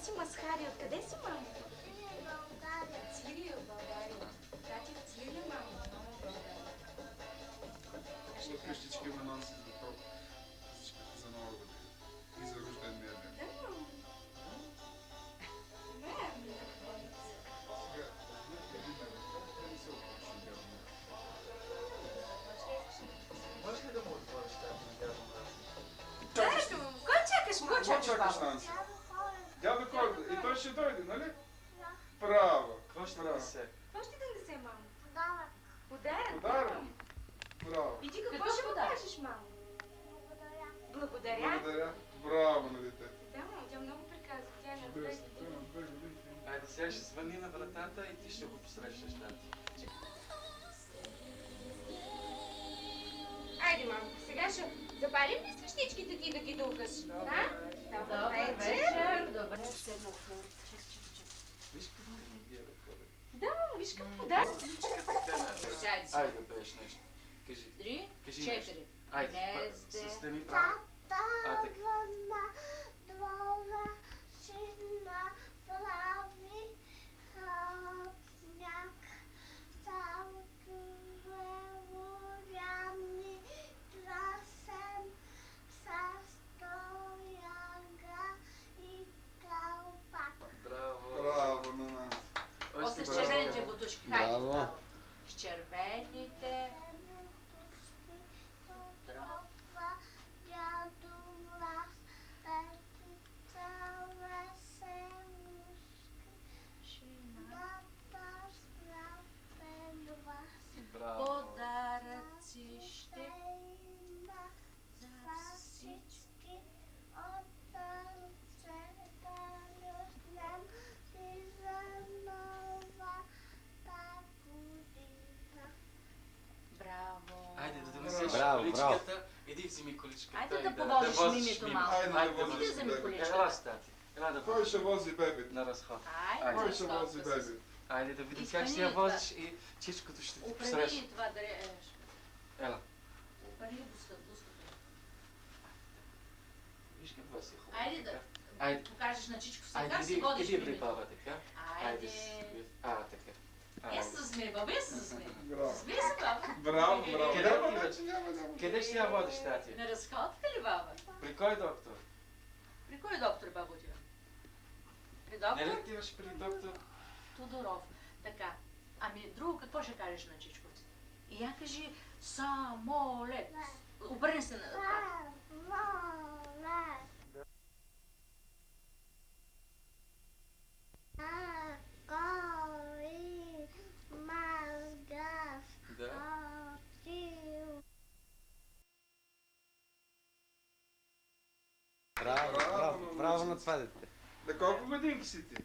си масхари. Откъде си, мамо? Цвили в България. Тати цвили, мамо. Ще къщички на нас за топ. Къщичката за нова година. И за рождения ден. Да, мамо. Не, Сега, един не се отключи дядо. Можеш ли да му отвориш тази дядо Мраз? Дядо, кой чакаш, Какво чакаш, чакаш, баба? Нанси? Дядо Коледа. И той ще дойде, нали? Браво! Какво ще Браво. донесе? Какво ще донесе, мамо? Подарък. Подарък? Подарък? Браво! И ти какво Какъв ще му подарък? кажеш, мамо? Благодаря. Благодаря. Благодаря. Браво на детето. Да, мамо, тя много приказва. Тя е на две Чудесно. години. Той на 2 години. Айде, сега ще звъни на вратата и ти ще го посрещаш, тати. Айде, мамо, сега ще запалим ли свещичките ти да ги духаш? Да? Добър вечер. Добър вечер. Виж какво реагира Коледа. Да, мамо, виж какво да. Айде, пееш нещо. Кажи. 3, Кажи нещо. 4. Айде, Днес състани право. Тата така. вълна, двора, сина, прави хапняк. Цялото вероятни красен състоянга и калпак. Браво. Браво на нас. После с браво. червените бутушки. Хайде. Браво. Браво. С червените. Това дядо Мраз, петица веселушки, бата страпен вас. Браво. Подаръци ще Има за всички от сърцета люснем и за новата година. Браво. Айде да донесеш Браво, количката. Иди вземи количката. Айде и да поводиш мимито малко. Айде да Айде да возиш Иди да вземи бебето. количката. Ела с тати. Ела да Кой ще вози бебето? на разход. Айде, Кой ще разходка вози с- бебето? Айде да видим Изпъни как ще я това. возиш и чичкото ще ти Опрени посреща. това да режеш. Ела. Опрени блузката. Виж какво си хубаво. Айде да Айде. покажеш на Чичко Айде, сега си иди водиш при мимито. баба така. Айде. Така. Е се засмей, баба, е се засмей. Браво. Засмей се, баба. Браво, браво. Къде Няма, отиваш? вече няма. Къде ще я водиш, тати? На разходка ли, баба? При кой доктор? При кой доктор, баба, отива? При Не ли доктор отиваш при доктор? Тодоров. Така. Ами, друго какво ще кажеш на Чичко? И я кажи самолет. Обърни се на... Самолет. Кой мазгав Да. отил. Браво, браво, браво на това дете. На колко годинки си ти?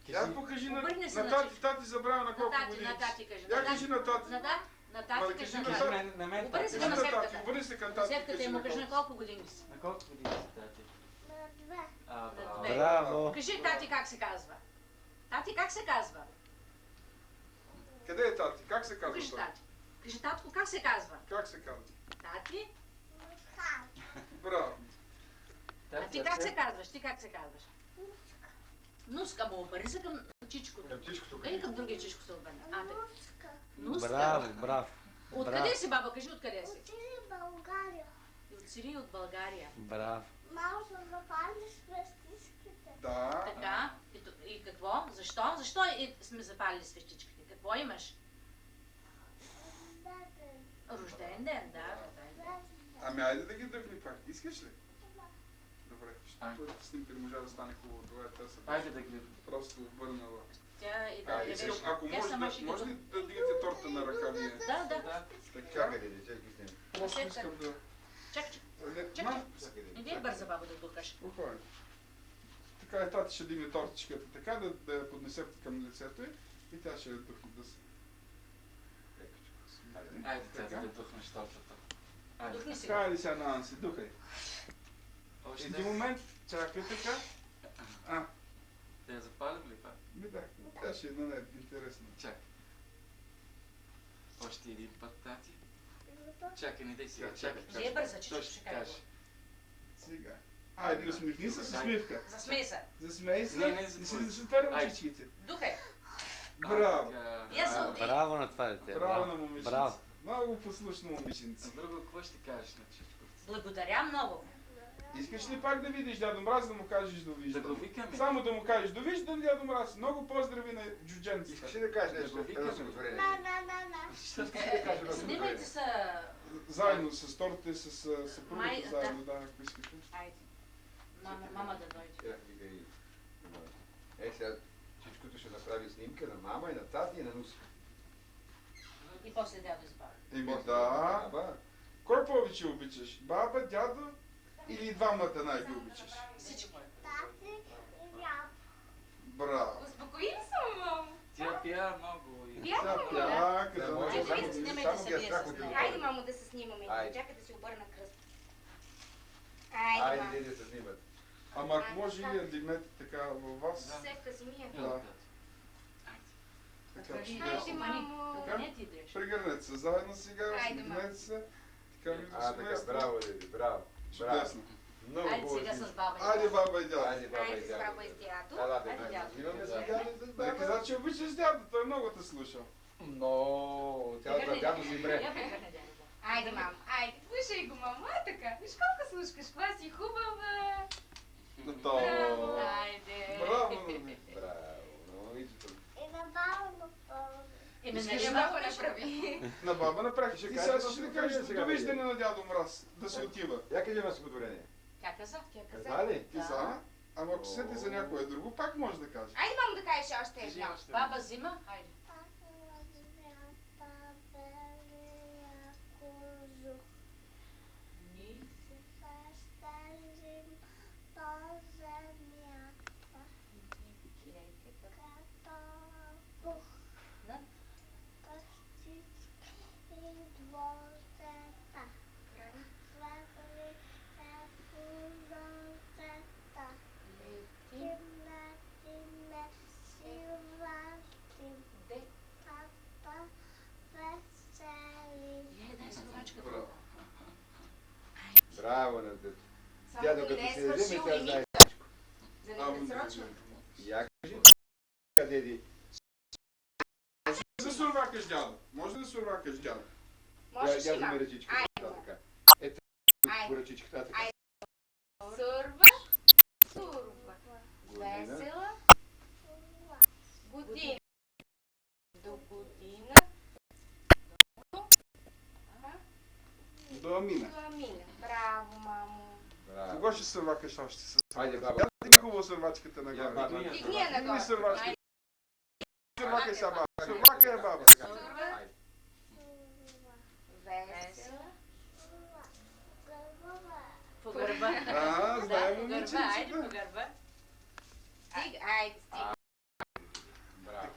Я покажи на Обърни се на на тати. Тати забравя на На колко тати, години. на тати кажи. Я кажи на тати. На тати Ма, кажи кажи на на Кажи тати. тати. на мен Обърни тати. се Кажи на на сетката. тати. Обърни се към тати. Сетката кажи му на кажи на колко. колко години си. На колко години си, тати? На две. А, браво. две. Браво. Кажи тати как се казва. Тати как се казва? Къде е тати? Как се казва Кажи той? тати. Кажи татко как се казва? Как се казва? Тати. Хан. Браво. А ти как се казваш? Ти как се казваш? Нуска му обърни се към Чичкото. Към Чичкото. Или към другия Чичко се обърне. А, така. Руска. Нуска. Браво, браво. Откъде Браво. си, баба? Кажи откъде си. Отиде България. И от Сирия, и от България. Браво. Може да запалиш свестиските. Да. Така. И какво? Защо? Защо сме запалили свещичките? Какво имаш? Даден. Рожден ден, да. Рожден ден. Ами айде да ги дъхни пак. Искаш ли? Добре. Айде. Ще снимка не можа да стане хубаво. Това е тъса. Айде да ги... Просто обърнала. Тя и да А, я искам, виж. ако Тя може, сама ще може ги... ли да дигате торта на ръка ми? Да, да. Да. Така. Чакай, дете, чакай с него. Просто искам да... Чакай, чакай. Не, Чакай. мам, Чакай, дете. Не ви е бърза, баба, да духаш. спокойно. Така е, тати ще дигне тортичката така, да я поднесете към лицето й и тя ще я духне да се... Айде. Айде, тати, Така. да духнеш тортата. Айде. Духни сега. Хайде сега на Анси, духай. Още. Един момент, чакай така. А, Да я запалим ли пак? ми да, тя ще е на нея интересно. Чакай. Още един път, тати. Чакай, не дай сега. Чакай. Вие бърза, че Той ще ще каже. каже. Сега. Айде, Айде, усмихни се с усмивка. Засмей се. Засмей се. Не, не, И си затвори. затваря Айде. очичките. Духай. Браво. И аз съм... Браво на това дете. Браво на момиченце. Браво. Много послушно момиченце. Друго, какво ще кажеш на Чичко? Благодаря много. Искаш ли пак да видиш дядо Мраз, да му кажеш довиждане? Да го викаме. Само да му кажеш довиждане, дядо Мраз. Много поздрави на джудженцата. Искаш ли да кажеш Да нещо? го викаме. Едно стихотворение. На. Снимайте се... Заедно с торта и с съпругата Май, заедно, да, ако искате. Айде. Мама да дойде. Сега Чичкото ще направи снимка на мама и на тати и на Нуси. И после дядо избави. Еми да. Баба. Кой повече обичаш? Баба, дядо или и двамата най-ги обичаш? Всичко. Тати и баба. Браво. Успокои се, мамо. Тя пя много. и- Бяха Сега много, да. пя, като Да, може Айде, да. айде, снимайте само се ги е вие страх с от нея. това. Айде, мамо, да се снимаме. Айде. Чакай да си обърна кръст. Айде, Айде, мамо. деди се снимат. Ама ако може и я дигнете така във вас. Севка си ми е. Да. Така, Хайде, чудесно. мамо. Къде ти идеш? Прегърнете се заедно сега, Айде, усмихнете се. Така ми Така, браво, деди, браво. Браво. Чудесно. Много Айде хубаво. сега с баба. Айде, баба и дядо. Айде, баба и Айде с дядо. баба и с дядо. Да, да, Айде, да. дядо. Снимаме се Да. дядо и с Да баба. каза, че обичаш дядо, той много те слуша. Но, цялата дядо си мре. Я прегърне дядо. Айде, мамо. Айде, слушай го, мамо. А така. Виж колко слушкаш. Каква си хубава. То. Айде. Браво, Нуни. Браво, много виждате. И на баба на пълно. Еми, Искаш нали ли малко Баба направи? На баба направи. Ще Ти кажа, сега ще да ли кажеш сега, довиждане на дядо Мраз, да се отива. Я къде има стихотворение? Тя каза? Каза ли? Ти са? Ама ако сети за някое друго, пак може да кажеш. Айде, мамо, да кажеш още Кажи едно. още. Баба взима? Айде. Ни. Над. Лети. Де. Дай собачката. Браво. Браво на дето. Само Тя да докато не е си даде, свършил тя и знае. За да не пресрочва. Я кажи, къде ди? Да сурвакаш дядо. Може да сурвакаш дядо. Можеш Я ли, мамо? за ръчичката. Айде. Така. Ето, Айде. ръчичката. Така. Айде. Сурва. Сурва. Година. Весела. Година. До година. До Амина. До Амина. Браво, мамо. Браво. Кого ще сурвакаш още с? Айде, баба. Я да хубаво сурвачката Я, нагоре. баба. Дигни я Дигни нагоре. сурвачката. Сурвакай сега баба. Сурвакай я баба. Сурва. Айде. Весела. По гърба. А, знаем По гърба. Айде момиченцето. по гърба. Стига. Айде, стига. Браво.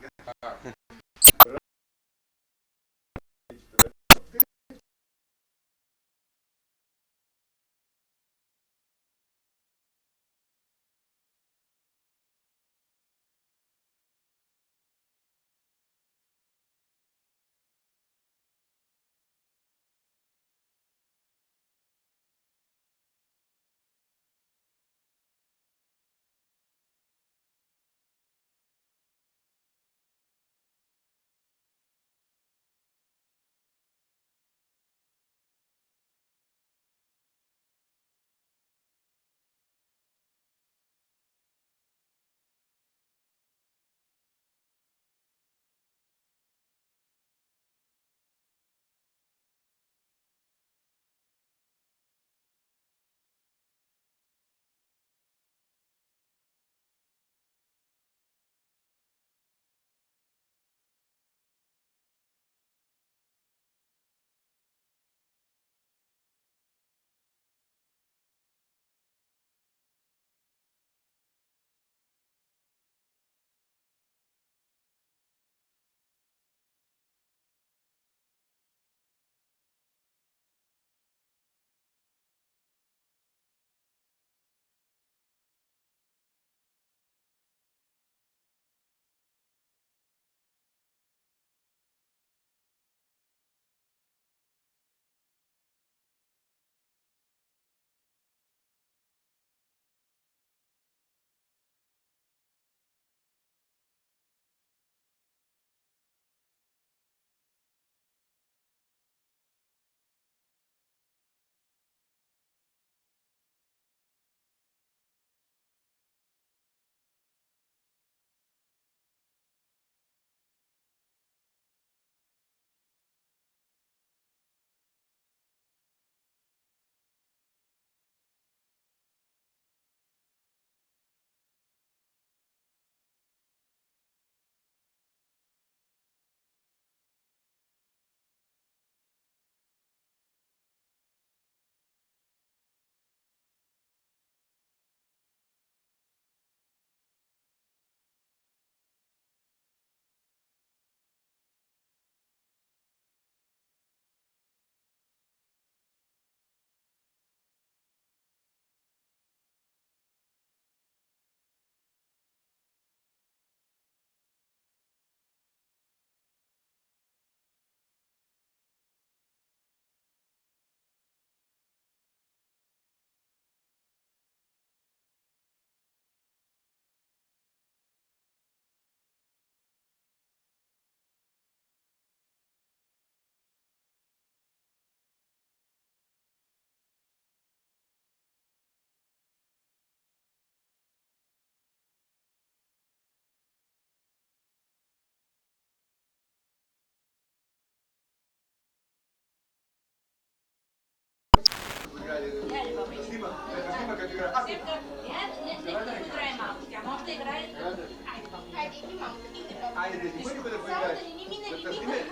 Айде, да ти бъде да Само да поиграеш. не ни мине Да те лимита. види.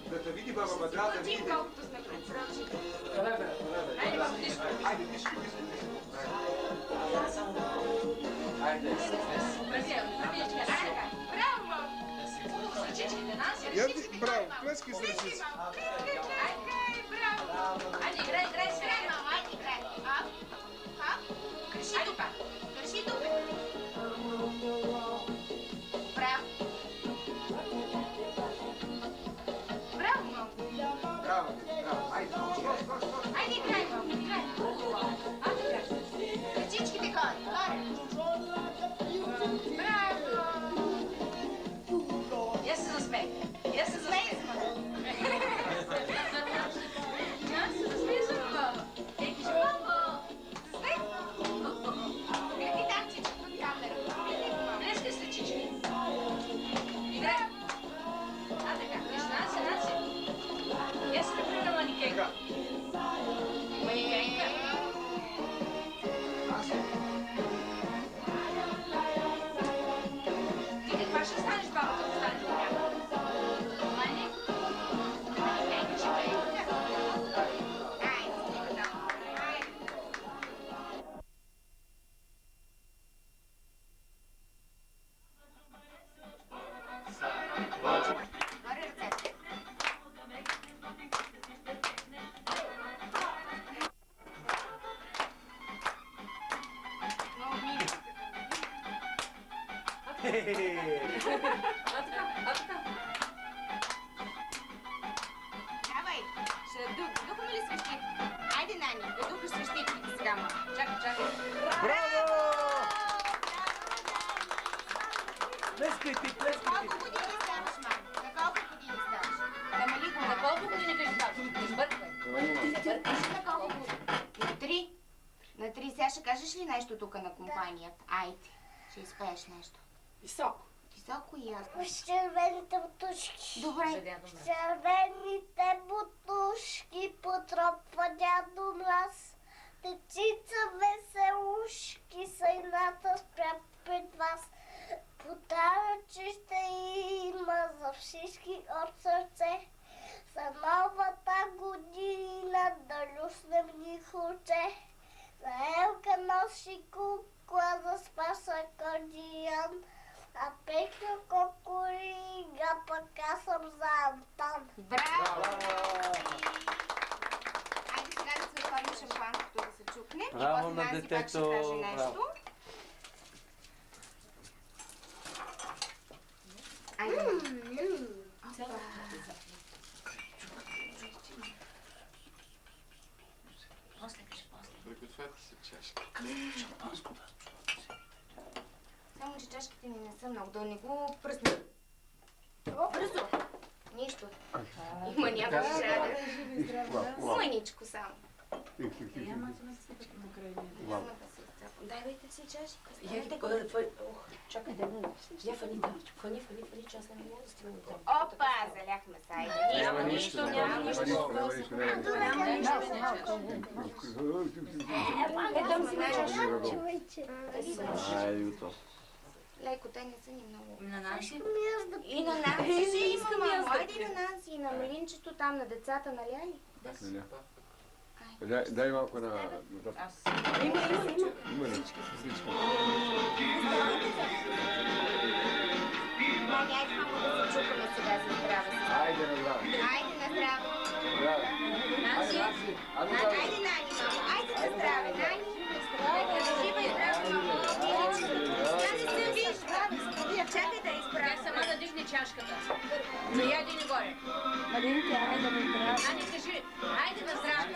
Да те види баба Мадра, да види. Платим колкото сме предсрочили. Айде, бабо, тишко. Айде, тишко. Айде, Прави, Браво, мам! Хубаво са чичките, Нанси, Я реши, че ти, ти браво, мам. плескай с ръцете си. Айде, браво! Айде, играй сега. Играй, мама, айде, играй. Ап, ап, крещи Айде, тук. Крещи тук. Браво. Браво, мам. Браво, браво. Айде, Айде, играй, мам, играй. Ап, играй. Кръчичките горе, горе. Браво! Я се засмей. Я се засмей. Смей се, мама. Я се засмей, мама. Ей, кажи, мамо. Гледай там, чички, под камера. Плескай с ръчички. Играй. А, така. Виж, Нанси. Я се направи на манекенка. Манекенка. Ти каква ще станеш, баба, като станеш голяма? Мани? Манекенка, чекай. Айде, стига там. Айде. Горе ръцете. Много мили. Давай, ще духаме ли свещик? Айде, Нани, да духаш свещиките сега, ма. Чакай. Браво! Плескайте, Колко години ставаш, мам? На колко години ставаш? Намали го, На мам. колко години кажеш бабо? Не сбърквай. Кажи на колко години? На 3. На 3. Сега ще кажеш ли нещо тук на компания? Айде, ще изпееш нещо. Високо. Високо и ясно. С червените бутушки. Добре. С червените бутушки потропва дядо Мраз. Дечица веселушки са едната спря пред вас. Подаръче ще има за всички от сърце. За новата година да люснем ни хуче. За Елка носи кукла, за Спаса акордион. А Петя кокорига, пък аз съм за Антон. Браво! Айде сега да се отворим шампанското да се чукне. Браво и на после Нанси пак ще детето, каже нещо. браво. Айде. Пригответе се чашка. Само, че чашките ни не са много, да не го пръсна. Бързо! Нищо. Има някакво трябва да... Мъничко само. Дайте си чашка. Чакай, я фани, че аз не мога да стигна там. Опа, заляхме сайда. Няма нищо. Леко, те не са ни много. На Нанси? И на Нанси ще има, мамо. Айде и на Нанси, и на Милинчето там, на децата, нали? Дай малко на... Аз. Има ли? Всичко. Айде, айде, мамо, да се чукаме сега за здраве. Айде на здраве. Айде на здраве. Здраве. Нанси? Айде, Нани, мамо. Айде на здраве, Нани. Нека да жива и здраве, мамо. Тя не се виж, баби. Чакай да изправя. Тя сама да дигне чашката. Не я дигне горе. Ани, кажи, айде на здраве.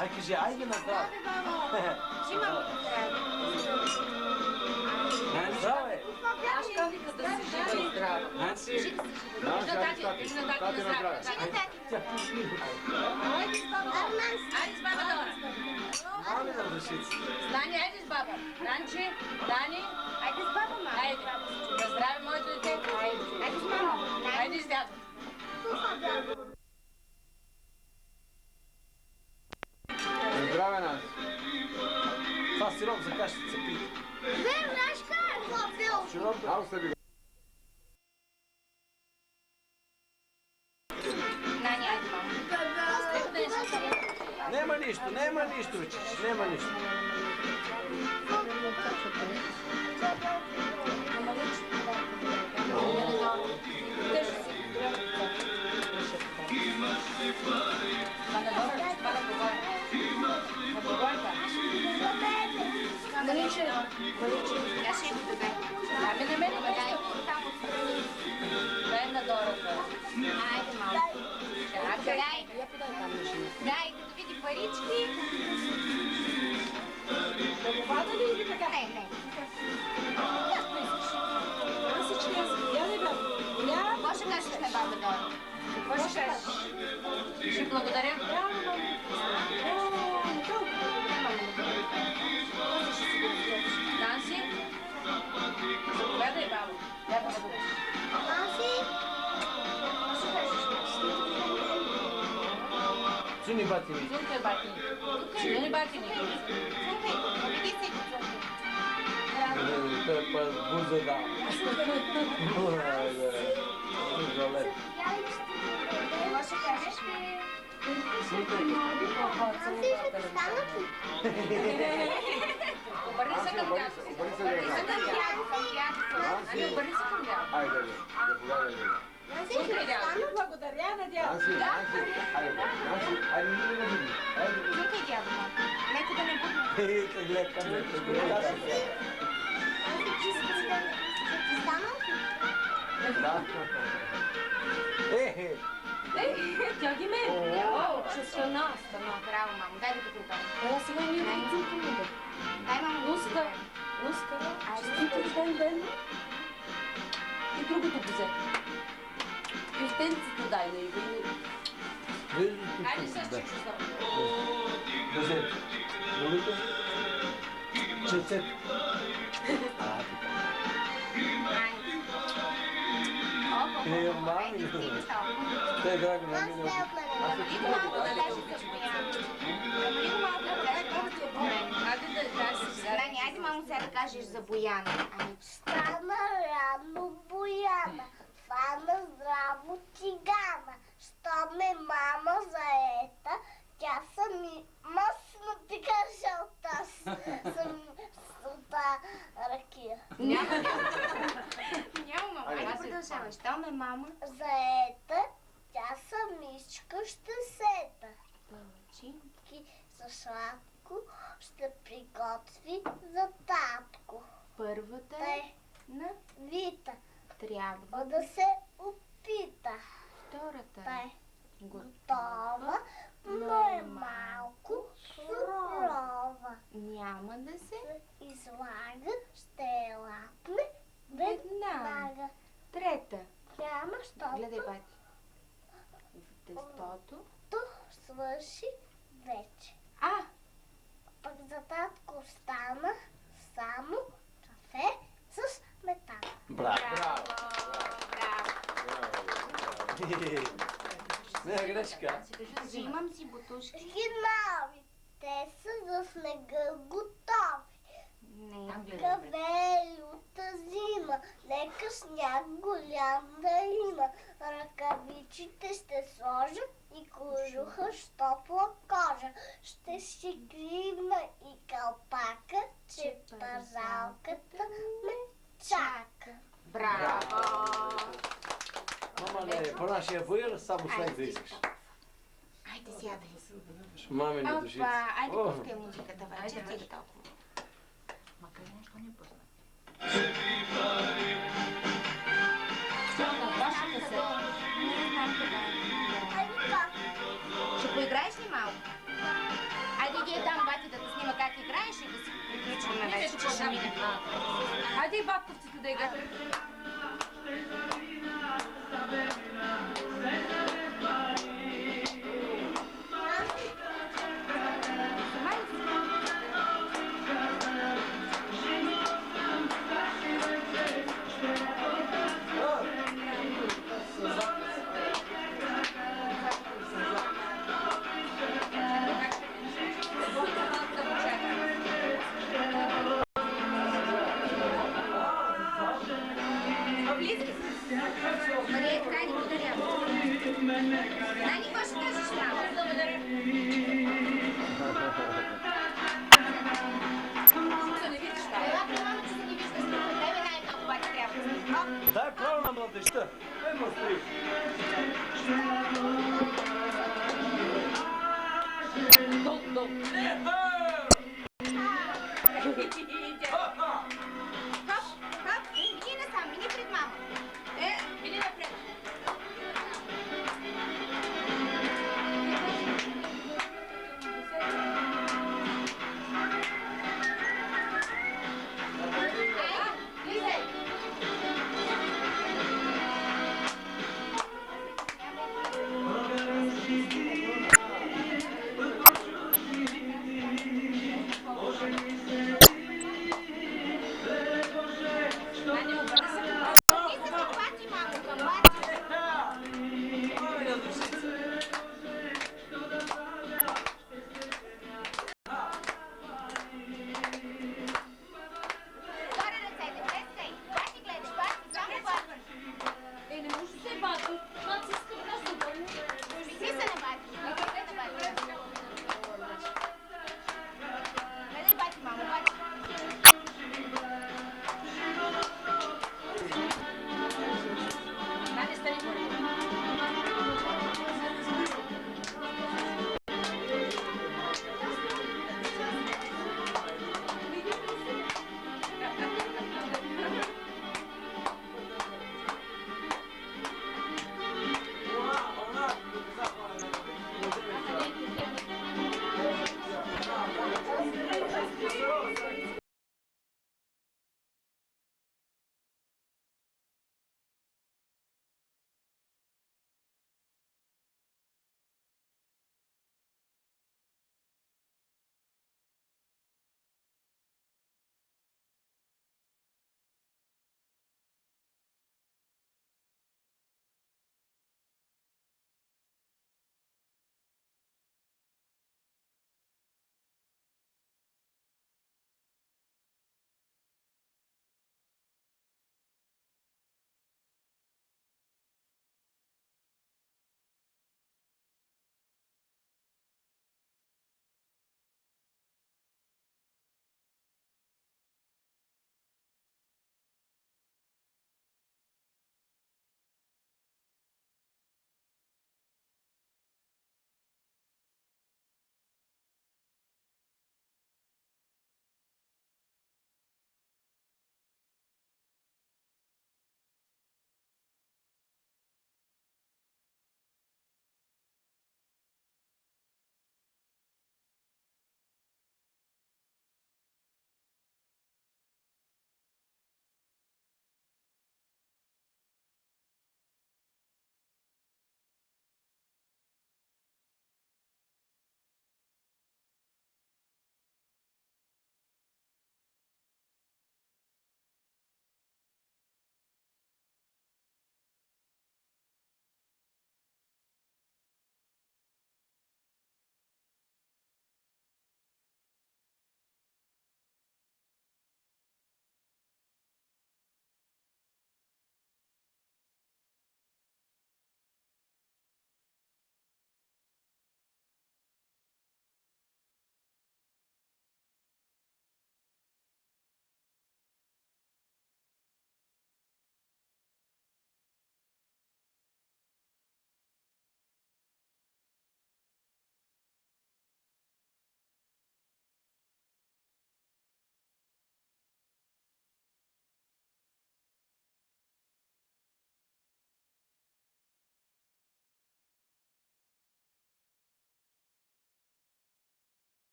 Ай, кажи, айде на здраве. Си, мамо, на здраве. Здраве! Аз казах да си жива и здрава. Нанси, Кажи на тати на здраве. Си на тати. Айде с баба Дора. Али на душица. Дани, айде с баба. Данче, Дани, Айде с баба, мамо. айде. На здраве, моето дете. Айде. Айде с мамо. Айде с дядо. здраве нас. Това сироп за кашица пи. Знаеш как? Сироп, ало се би нема нищо, учиш, нема нищо. Я ще иду да дай. Ами на мене Дай нещо. го там отстрани. Дай на Дората. Айде малко. Чакай. Дай, като види парички. Да го вада ли или така? Не. Какво ще кажеш на баба Дора? Какво ще кажеш? Ще благодаря. Nancy? Заповядай, баба. Я благодаря. Цуни батини. Цункай батини. Цуни батини. Види се, Той е път буза да. какво ще кажеш? Обърни се към дядо. Обърни се към дядо. Ами обърни се към дядо. Айде, заповядай. Цункай дядо. Благодаря на дядо. Наси, айде, не да види. Чукай, дядо. Леко да не будне. Тя ги ме. Че стана. Браво, мамо. Дай да те прибавя. Ела сега ми е цункаме. Дай, мамо. Луска. Честит ден. И другото бузе. И стенците дай на Иво. Айде с чичо само. Бузет. Другото? Чецет. Мами. Той е драго на мен. Намали го малко да даже за бояна. Намали го малко да даже колкото е по-рен. Айде да кажеш сега. Нани, айде, мамо, сега да кажеш за Бояна. Стана рано Бояна, фана здраво цигана. Що ме мама заета, тя мъсно ти кажа от тази ракия. Няма, мамо, айде продължавай. Що ме мама? Заета, тя самичка ще сета. Палачинки. За сладко ще приготви за татко. Първата Те на вита, трябва да се опита. втората. Те Готова. готова, но е малко сурова. Няма да се Излага, ще лапне веднага. трета. Няма, защото Гледай, бати. Тестото. свърши вече. А, Пък за татко стана само кафе с сметана. Браво. браво. Не е грешка. Взимам си бутушки. Гинави, те са за снега готови. Не, Кавелюта зима, нека сняг голям да има. Ръкавичите ще сложа и кожуха с топла кожа. Ще си гривна и калпака, че пазалката ме чака. Браво! Мама, не, по нашия боир само снег да искаш. Айде, сядай. Мами не души. Опа, айде пускай музиката вече. Стига толкова. Макар нещо не пусна. Не знам къде е. Айде как? Ще поиграеш ли малко? Айде, иди там бати да те снима как играеш и да си приключваме вече, че ще мине. Хайде и батковците да играят. Мария, Нани, благодаря. Нани, какво ще кажеш там? Благодаря. Дай право на младежта. Демонстриш. Хоп, мини насам, мини пред мама. Мини напред. Влизай.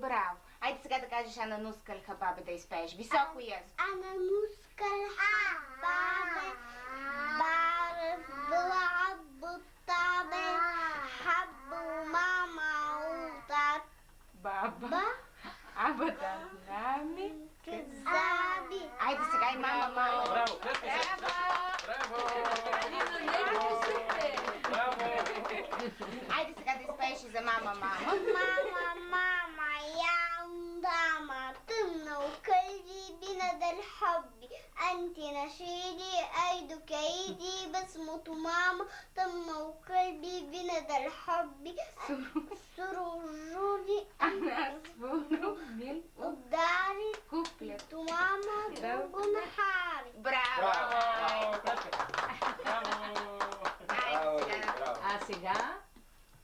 Браво. Айде сега да кажеш Ана Нускал Хабабе да изпееш. Високо и ясно. Ана Нускал Хабабе Барев Блабутабе Хабу Мама Утат Баба. Абата. Нами. Заби. Айде сега и мама. Браво! Клетко се! Браво! Айде сега да изпееш и за мама. ماما يا داما تمنع قلبي بندى الحب أنت نشيدي أيدك أيدي بسمة ماما تمنع قلبي بندى الحب سروري وداري Куплет. ماما دوب نحاري Браво! Браво, браво. А сега,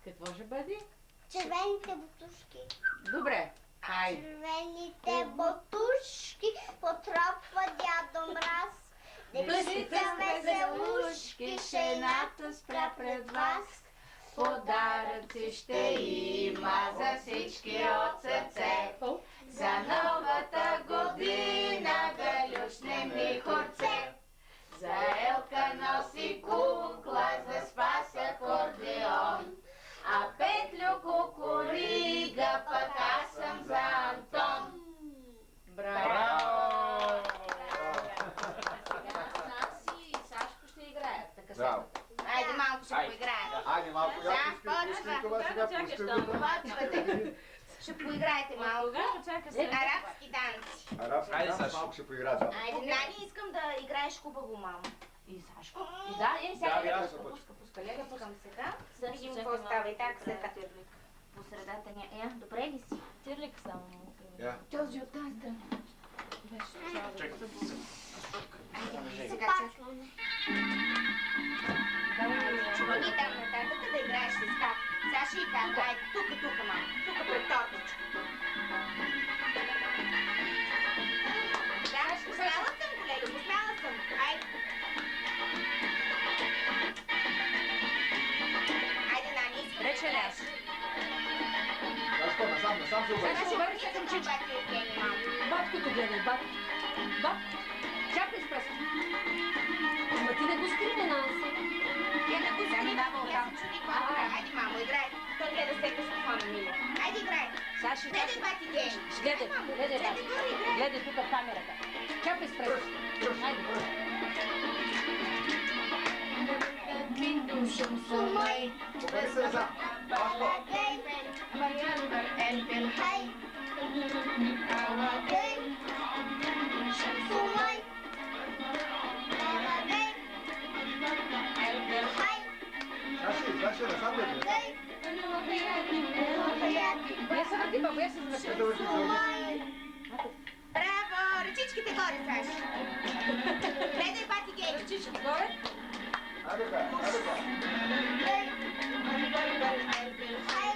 какво ще бъде? червените бутушки. Добре. Айде. Червените бутушки потропва дядо Мраз. Дечица веселушки, шейната спря пред вас. Подаръци ще има за всички от сърце. За новата година да люшнем ни хорце. За Елка носи кукла, за Спас акордеон. А Петлю кукурига, пък аз съм за Антон. Браво! Сега Наси и Сашко ще играят. Така Браво. Айде малко ще поиграем. Айде малко, я пускай това сега, пускай това. Почвате. Ще поиграете малко. Арабски танци. Арабски Айде, танц, Сашо. малко ще поиграят. само. Айде, Нани, искам да играеш хубаво, мамо. И Сашко. И да, сега Да, Лега аз пуска, започвам. пуска, Лега пуска. Искам сега. Да видим какво става и така след по средата ня. Добре ли си? Тирлик само. Я. Този от тази страна. Айде, сега чувани там нататък да играеш с как. Сега ще и как. Айде, тук, мамо. Тук пред тортичката. Да, посмяла съм, колеги, посмяла съм. Айде. Айде, Нани, искам Рече да играеш. Сашко, насам се обърни. Сега ще върни към чичката, Евгений, мамо. Баткото гледай, бат. Бат. Чакай с пръста. Ама ти не го скрите, Нанси. Я не го знам, я се чуди какво играе. Айде, мамо, играй. Той гледа всеки с телефона, Миля. Айде, играй. Саши, Гледай, бати, Гей. гледай, гледай, да. Гледай, горе, играй. Гледай тук в камерата. Чакай с пръста. Айде. Сумай, Обърни се назад. Сашко. Балагей, Хай, Балагей, Сумай, Балагей, Хай, Саши, насам да гледа. Балагей, Елохаяти, Я се върти, бабо, я се завърти. Ето върши Сумай, Браво! Ръчичките горе, Саш. Гледай, бати, Гей. Ръчички горе. Айде бе, айде бе. Хай,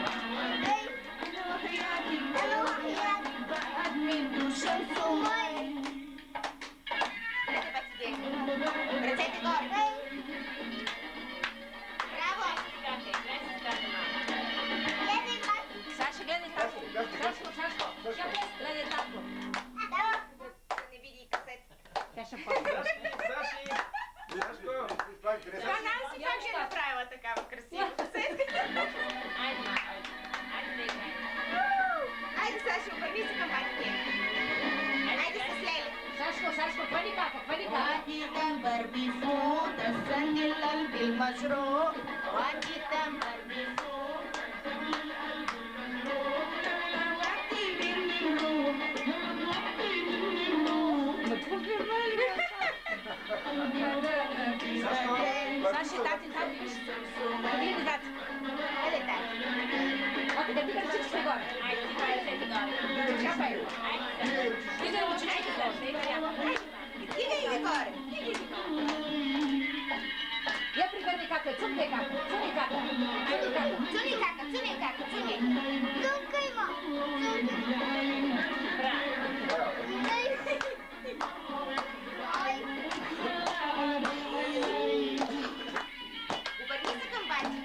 Балагей, Елохаяти, Сумай, Гледай, бати, Гей. Ръцете горе. Браво! Гледай, бати, Саша, гледай татко. Сашко. Гледай татко. Да не види касетата. Тя ще пътва. Саши! Сашко! Това Нанси как ще е направила такава красива касетка? Айде, Саши, обърни се към бати, Гей. Айде с Леле. Сашко, какво ни кака? واجدا بربيفو تسني القلب المجروح واجدا بربيفو Саши, тати, виж. Види, тати. Еле, тати. Оти да ти ръчички горе. Айде, ти това е всеки горе. Чапай. Виждай ръчички горе. Стигай ги горе. Я пригърни кака, цъкай кака, цъни кака. Цуни кака, цуни кака, цуни. Тука има. Обърни се към бати.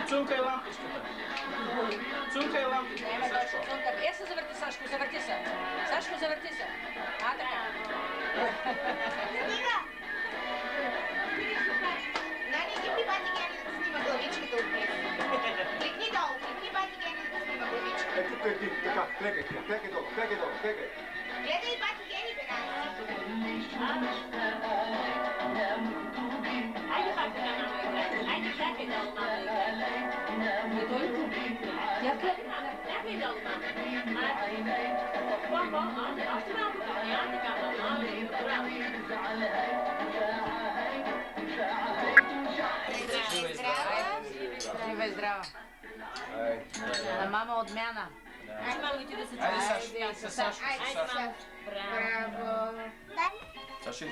Цункай лампичката. Цункай лампичката, Сашко. Се завърти, Сашко, завърти се. Сашко, завърти се. Така. Нани, ти бати Гени да снима главичката от мен. Кликни долу, кликни бати Гени да снима главичката. Така, клекай долу. Гледай бати Гени, бе, Айде пак така, мамо, играй. Айде, клякай долу, мамо, играй. Тя клякай долу, мамо. Още малко по-нея, така, мамо, Жива и здрава. На мама отмяна. Айде, мамо, и ти да се чуеш. Айде, Сашко. Браво. Саши,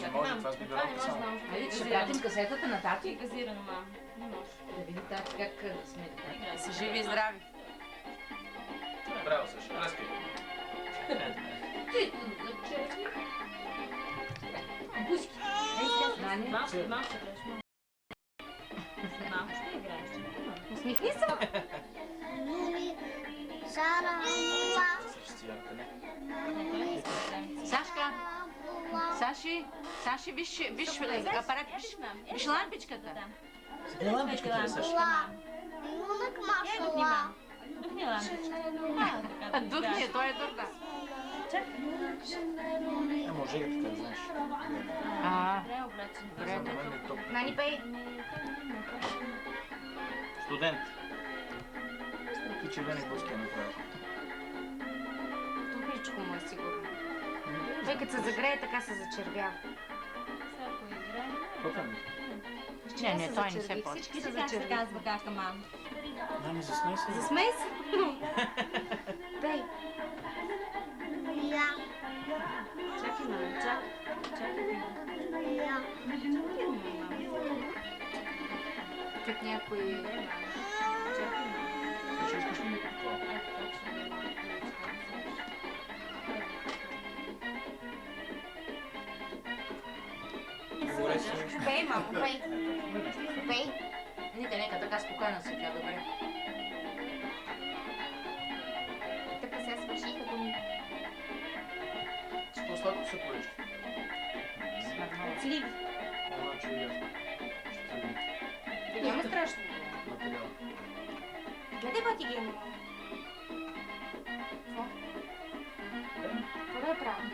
не може, това с биберата само. Айде, ще пратим касетата на тати. Газирано, мама. Не може. Да види тати как сме. Да са живи и здрави. Браво, Саши, пръскай. Ти, гуски. Ей, сега Ани? Малко ще играеш. Малко ще играеш. Усмихни се. Сашка, Саши, виж апарат, виж лампичката. Къде лампичката е, Саши? Духни лампичка. Духни, той е дух, да. Може и така, знаеш. Добре облечен. За мен е топ. Нани, пей. Студент. И червени блузки е направил. Топличко му е сигурно. Той като се загрее, така се зачервява. Всяко играе. Какво ми? Не, той не се почва. Всички И се така се зачерви. казва кака мама. Нами, засмей се. Засмей се. Пей. Чакай, мама, чакай. Тук някой... Ще искаш ли ми какво? Добре си. Пей, мамо, пей. Пей. Нека, така спокойно си, тя добре. Така се свършиха думи. С по-сладко се поръча. Сливи. Значи и ясно. Ще Няма страшно. материал. Гледай бати ги има. Какво? Какво да е правилно?